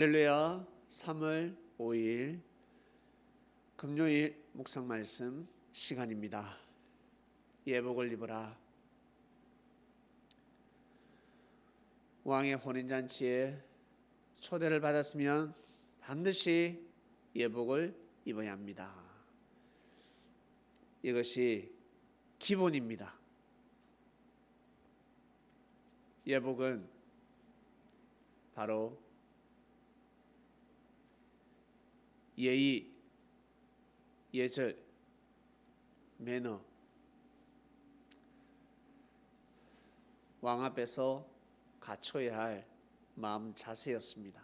할렐루야. 3월 5일 금요일 묵상 말씀 시간입니다. 예복을 입으라. 왕의 혼인잔치에 초대를 받았으면 반드시 예복을 입어야 합니다. 이것이 기본입니다. 예복은 바로 예의, 예절, 매너, 왕 앞에서 갖춰야 할 마음 자세였습니다.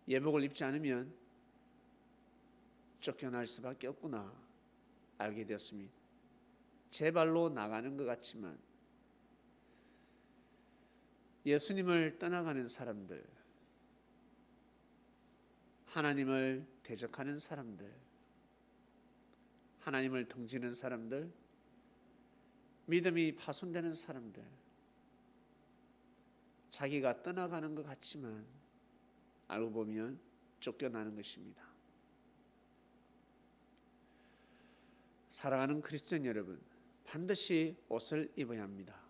예복을 입지 않으면 쫓겨날 수밖에 없구나 알게 되었습니다. 제 발로 나가는 것 같지만 예수님을 떠나가는 사람들, 하나님을 대적하는 사람들, 하나님을 등지는 사람들, 믿음이 파손되는 사람들, 자기가 떠나가는 것 같지만 알고 보면 쫓겨나는 것입니다. 사랑하는 크리스천 여러분, 반드시 옷을 입어야 합니다.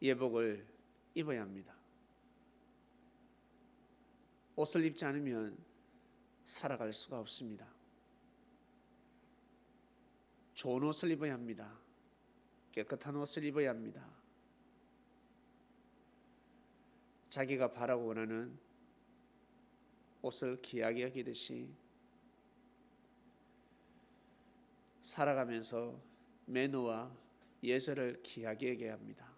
예복을 입어야 합니다. 옷을 입지 않으면 살아갈 수가 없습니다. 좋은 옷을 입어야 합니다. 깨끗한 옷을 입어야 합니다. 자기가 바라고 원하는 옷을 귀하게 여기듯이 살아가면서 매너와 예절을 귀하게 여겨야 합니다.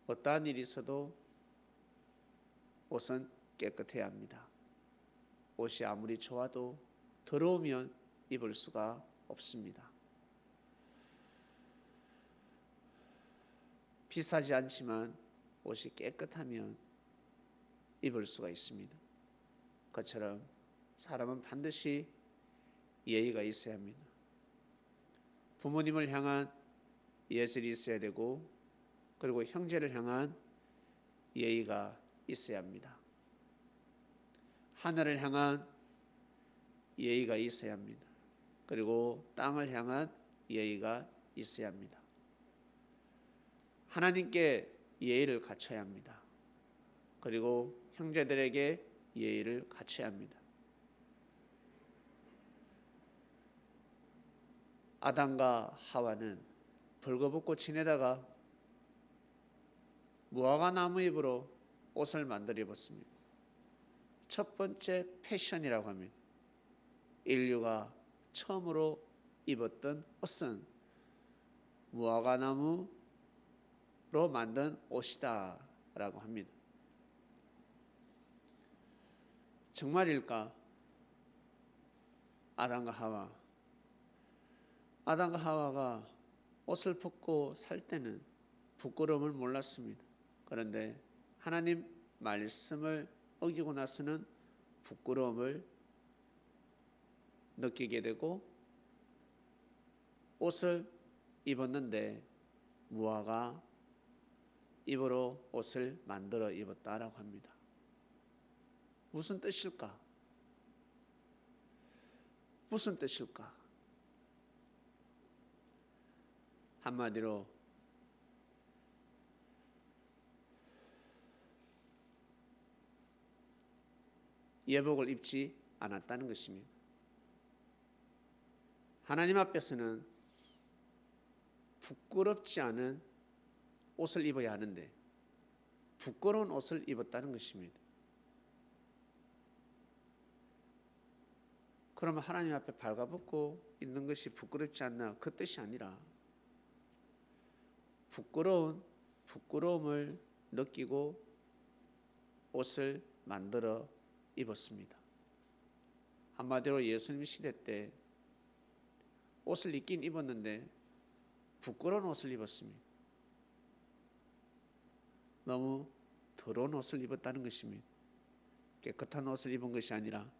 어떠한 일이 있어도 옷은 깨끗해야 합니다. 옷이 아무리 좋아도 더러우면 입을 수가 없습니다. 비싸지 않지만 옷이 깨끗하면 입을 수가 있습니다. 그처럼 사람은 반드시 예의가 있어야 합니다. 부모님을 향한 예절이 있어야 되고, 그리고 형제를 향한 예의가 있어야 합니다. 하늘을 향한 예의가 있어야 합니다. 그리고 땅을 향한 예의가 있어야 합니다. 하나님께 예의를 갖춰야 합니다. 그리고 형제들에게 예의를 갖춰야 합니다. 아담과 하와는 벌거벗고 지내다가 무화과 나무 잎으로 옷을 만들어 입었습니다. 첫 번째 패션이라고 합니다. 인류가 처음으로 입었던 옷은 무화과 나무로 만든 옷이다 라고 합니다. 정말일까? 아담과 하와가 옷을 벗고 살 때는 부끄러움을 몰랐습니다. 그런데 하나님 말씀을 어기고 나서는 부끄러움을 느끼게 되고 옷을 입었는데 무화과 잎으로 옷을 만들어 입었다라고 합니다. 무슨 뜻일까? 무슨 뜻일까? 한마디로 예복을 입지 않았다는 것입니다. 하나님 앞에서는 부끄럽지 않은 옷을 입어야 하는데 부끄러운 옷을 입었다는 것입니다. 그러면 하나님 앞에 발가벗고 있는 것이 부끄럽지 않나? 그 뜻이 아니라 부끄러움을 느끼고 옷을 만들어 입었습니다. 한마디로 예수님 시대 때 옷을 입긴 입었는데 부끄러운 옷을 입었습니다. 너무 더러운 옷을 입었다는 것입니다. 깨끗한 옷을 입은 것이 아니라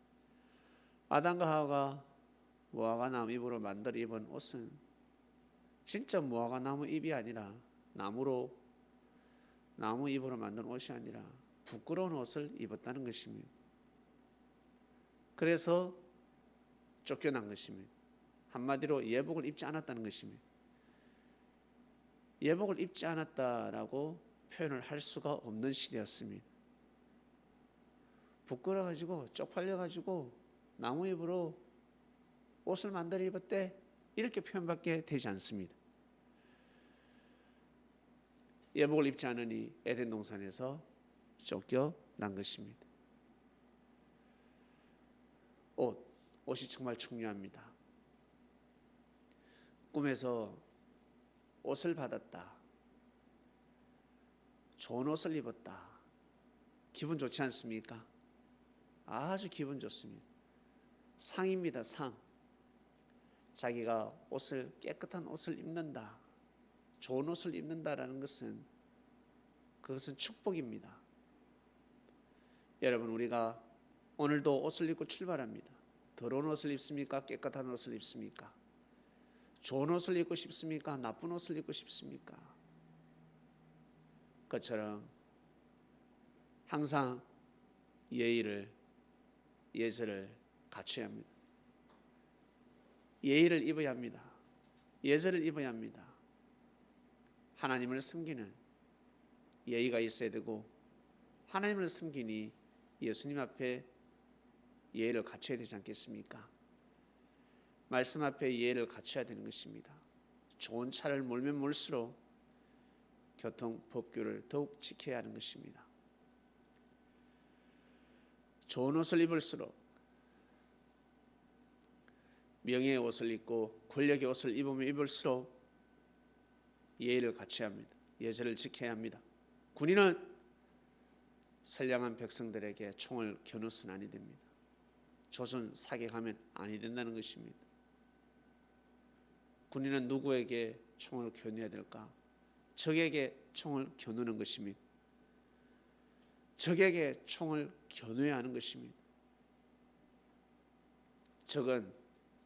아담과 하와가 무화과 나무 잎으로 만들어 입은 옷은 진짜 무화과 나무 잎이 아니라 나무 잎으로 만든 옷이 아니라 부끄러운 옷을 입었다는 것입니다. 그래서 쫓겨난 것입니다. 한마디로 예복을 입지 않았다는 것입니다. 예복을 입지 않았다라고 표현을 할 수가 없는 시대였습니다. 부끄러워가지고 쪽팔려가지고 나무 잎으로 옷을 만들어 입었대, 이렇게 표현밖에 되지 않습니다. 예복을 입지 않으니 에덴 동산에서 쫓겨난 것입니다. 옷이 정말 중요합니다. 꿈에서 옷을 받았다, 좋은 옷을 입었다, 기분 좋지 않습니까? 아주 기분 좋습니다. 상입니다. 상. 자기가 깨끗한 옷을 입는다, 좋은 옷을 입는다라는 그것은 축복입니다. 여러분, 우리가 오늘도 옷을 입고 출발합니다. 더러운 옷을 입습니까? 깨끗한 옷을 입습니까? 좋은 옷을 입고 싶습니까? 나쁜 옷을 입고 싶습니까? 그처럼 항상 예절을 갖춰야 합니다. 예의를 입어야 합니다. 예절을 입어야 합니다. 하나님을 섬기는 예의가 있어야 되고, 하나님을 섬기니 예수님 앞에 예의를 갖춰야 되지 않겠습니까? 말씀 앞에 예의를 갖춰야 되는 것입니다. 좋은 차를 몰면 몰수록 교통법규를 더욱 지켜야 하는 것입니다. 좋은 옷을 입을수록, 명예의 옷을 입고 권력의 옷을 입으면 입을수록 예의를 갖춰야 합니다. 예절을 지켜야 합니다. 군인은 선량한 백성들에게 총을 겨누서는 아니 됩니다. 조선 사격하면 아니 된다는 것입니다. 군인은 누구에게 총을 겨누어야 될까? 적에게 총을 겨누는 것입니다. 적에게 총을 겨누어야 하는 것입니다. 적은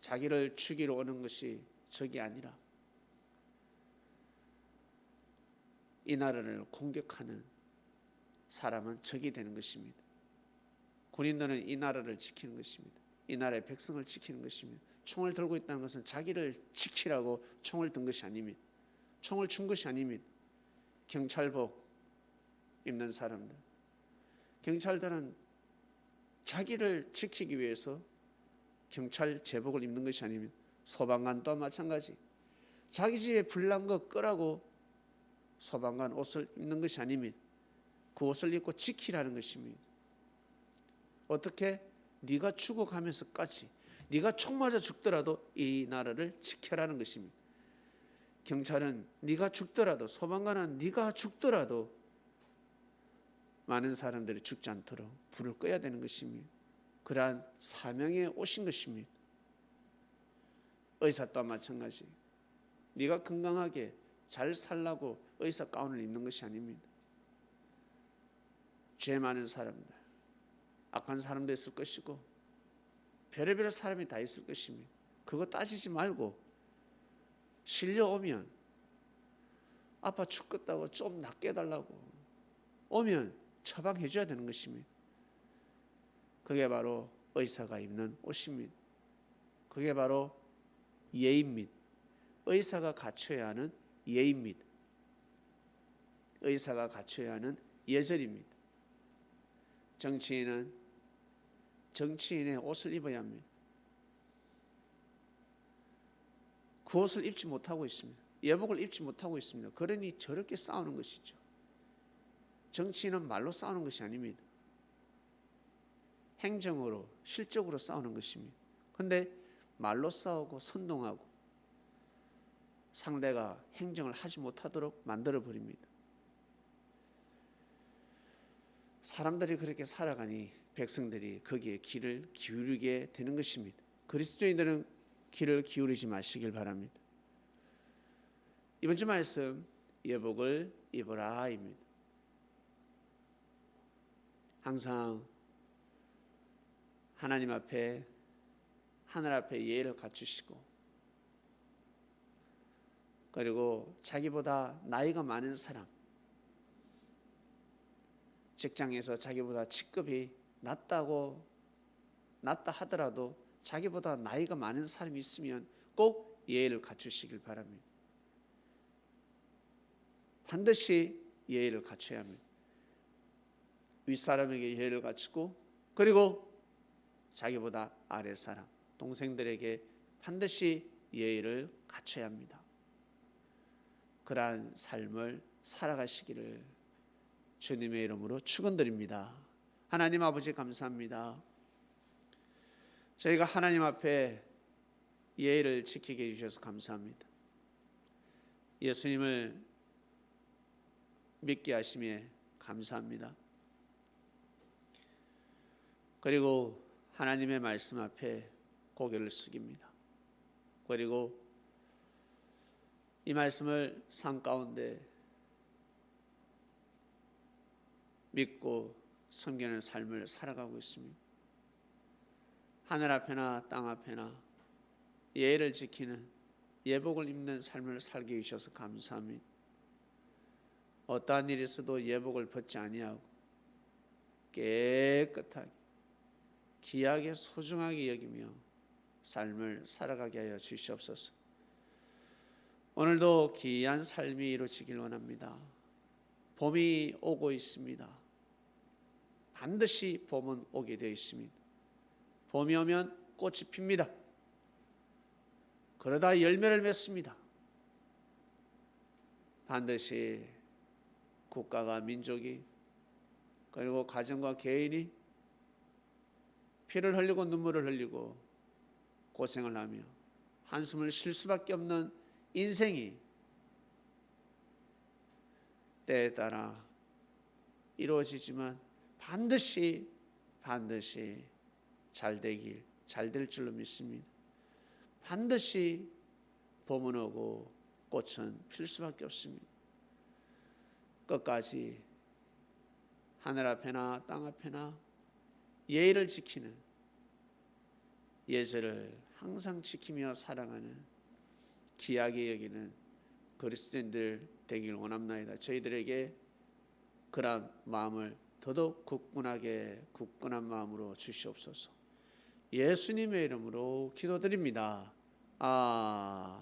자기를 죽이러 오는 것이 적이 아니라 이 나라를 공격하는 사람은 적이 되는 것입니다. 군인들은 이 나라를 지키는 것입니다. 이 나라의 백성을 지키는 것입니다. 총을 들고 있다는 것은 자기를 지키라고 총을 든 것이 아닙니다. 총을 준 것이 아닙니다. 경찰복 입는 사람들, 경찰들은 자기를 지키기 위해서 경찰 제복을 입는 것이 아닙니다. 소방관 또한 마찬가지, 자기 집에 불난 거 끄라고 소방관 옷을 입는 것이 아닙니다. 그 옷을 입고 지키라는 것입니다. 어떻게? 네가 죽어가면서까지, 네가 총 맞아 죽더라도 이 나라를 지켜라는 것입니다. 경찰은 네가 죽더라도, 소방관은 네가 죽더라도 많은 사람들이 죽지 않도록 불을 꺼야 되는 것입니다. 그러한 사명에 오신 것입니다. 의사 또한 마찬가지, 네가 건강하게 잘 살라고 의사 가운을 입는 것이 아닙니다. 죄 많은 사람들, 악한 사람도 있을 것이고 별의별 사람이 다 있을 것입니다. 그거 따지지 말고 실려오면 아파 죽겠다고 좀 낫게 해달라고 오면 처방해 줘야 되는 것입니다. 그게 바로 의사가 입는 옷입니다. 그게 바로 예의입니다. 의사가 갖춰야 하는 예의입니다. 의사가 갖춰야 하는 예절입니다. 정치인은 정치인의 옷을 입어야 합니다. 그 옷을 입지 못하고 있습니다. 예복을 입지 못하고 있습니다. 그러니 저렇게 싸우는 것이죠. 정치인은 말로 싸우는 것이 아닙니다. 행정으로, 실적으로 싸우는 것입니다. 그런데 말로 싸우고 선동하고 상대가 행정을 하지 못하도록 만들어 버립니다. 사람들이 그렇게 살아가니 백성들이 거기에 귀를 기울이게 되는 것입니다. 그리스도인들은 귀를 기울이지 마시길 바랍니다. 이번 주 말씀, 예복을 입으라입니다. 항상 하나님 앞에, 하늘 앞에 예의를 갖추시고 그리고 자기보다 나이가 많은 사람, 직장에서 자기보다 직급이 낮다 하더라도 자기보다 나이가 많은 사람이 있으면 꼭 예의를 갖추시길 바랍니다. 반드시 예의를 갖춰야 합니다. 윗사람에게 예의를 갖추고, 그리고 자기보다 아랫사람, 동생들에게 반드시 예의를 갖춰야 합니다. 그러한 삶을 살아가시기를 주님의 이름으로 축원드립니다. 하나님 아버지 감사합니다. 저희가 하나님 앞에 예의를 지키게 해주셔서 감사합니다. 예수님을 믿게 하심에 감사합니다. 그리고 하나님의 말씀 앞에 고개를 숙입니다. 그리고 이 말씀을 삶 가운데 믿고 섬기는 삶을 살아가고 있습니다. 하늘 앞에나 땅 앞에나 예의를 지키는, 예복을 입는 삶을 살게 해주셔서 감사합니다. 어떠한 일이 있어도 예복을 벗지 아니하고 깨끗하게 귀하게 소중하게 여기며 삶을 살아가게 하여 주시옵소서. 오늘도 귀한 삶이 이루어지길 원합니다. 봄이 오고 있습니다. 반드시 봄은 오게 되어 있습니다. 봄이 오면 꽃이 핍니다. 그러다 열매를 맺습니다. 반드시 국가가, 민족이, 그리고 가정과 개인이 피를 흘리고 눈물을 흘리고 고생을 하며 한숨을 쉴 수밖에 없는 인생이 때에 따라 이루어지지만 반드시 잘 될 줄로 믿습니다. 반드시 봄은 오고 꽃은 필 수밖에 없습니다. 끝까지 하늘 앞에나 땅 앞에나 예의를 지키는, 예절을 항상 지키며 살아가는, 귀하게 여기는 그리스도인들 되길 원합나이다. 저희들에게 그런 마음을 더더욱 굳건한 마음으로 주시옵소서. 예수님의 이름으로 기도드립니다. 아멘.